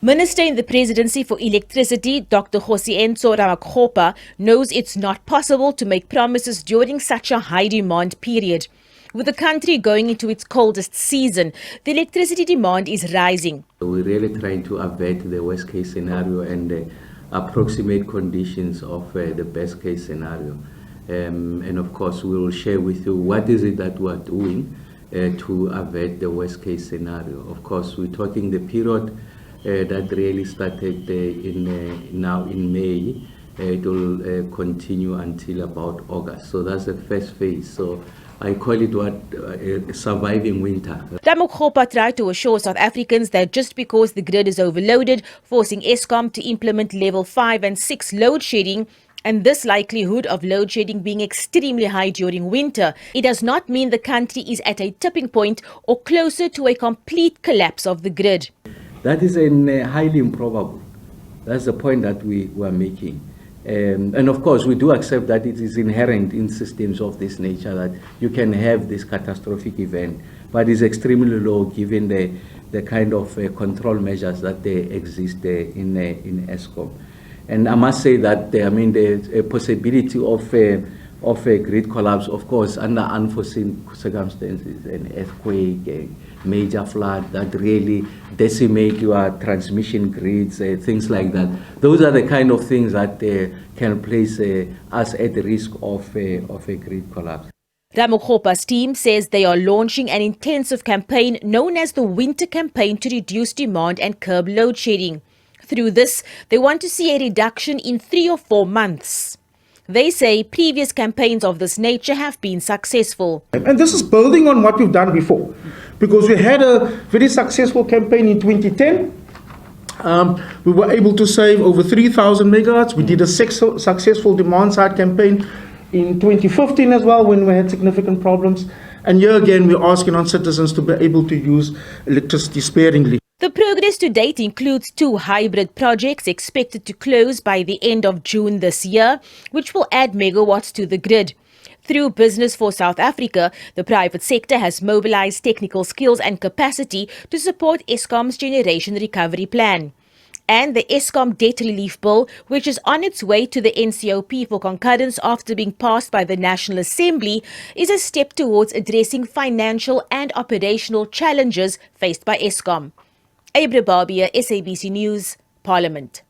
Minister in the Presidency for Electricity, Dr. Kgosientsho Ramokgopa, knows it's not possible to make promises during such a high demand period. With the country going into its coldest season, the electricity demand is rising. We're really trying to avert the worst case scenario and approximate conditions of the best case scenario. And of course, we will share with you what is it that we're doing to avert the worst case scenario. Of course, we're talking the period that really started now in May. It will continue until about August. So that's the first phase. So I call it surviving winter. Ramokgopa tried to assure South Africans that just because the grid is overloaded, forcing Eskom to implement level 5 and 6 load shedding, and this likelihood of load shedding being extremely high during winter, it does not mean the country is at a tipping point or closer to a complete collapse of the grid. That is highly improbable. That's the point that we were making. And of course, we do accept that it is inherent in systems of this nature that you can have this catastrophic event, but it's extremely low given the kind of control measures that they exist in Eskom. And I must say that the possibility of a grid collapse, of course, under unforeseen circumstances, an earthquake, a major flood that really decimate your transmission grids, things like that. Those are the kind of things that can place us at the risk of a grid collapse. Ramokgopa's team says they are launching an intensive campaign known as the Winter Campaign to reduce demand and curb load shedding. Through this, they want to see a reduction in 3 or 4 months. They say previous campaigns of this nature have been successful. And this is building on what we've done before, because we had a very successful campaign in 2010. We were able to save over 3,000 megawatts. We did a successful demand-side campaign in 2015 as well, when we had significant problems. And here again, we're asking on citizens to be able to use electricity sparingly. The progress to date includes 2 hybrid projects expected to close by the end of June this year, which will add megawatts to the grid. Through Business for South Africa, the private sector has mobilized technical skills and capacity to support Eskom's generation recovery plan. And the Eskom debt relief bill, which is on its way to the NCOP for concurrence after being passed by the National Assembly, is a step towards addressing financial and operational challenges faced by Eskom. Abra Barbia, SABC News, Parliament.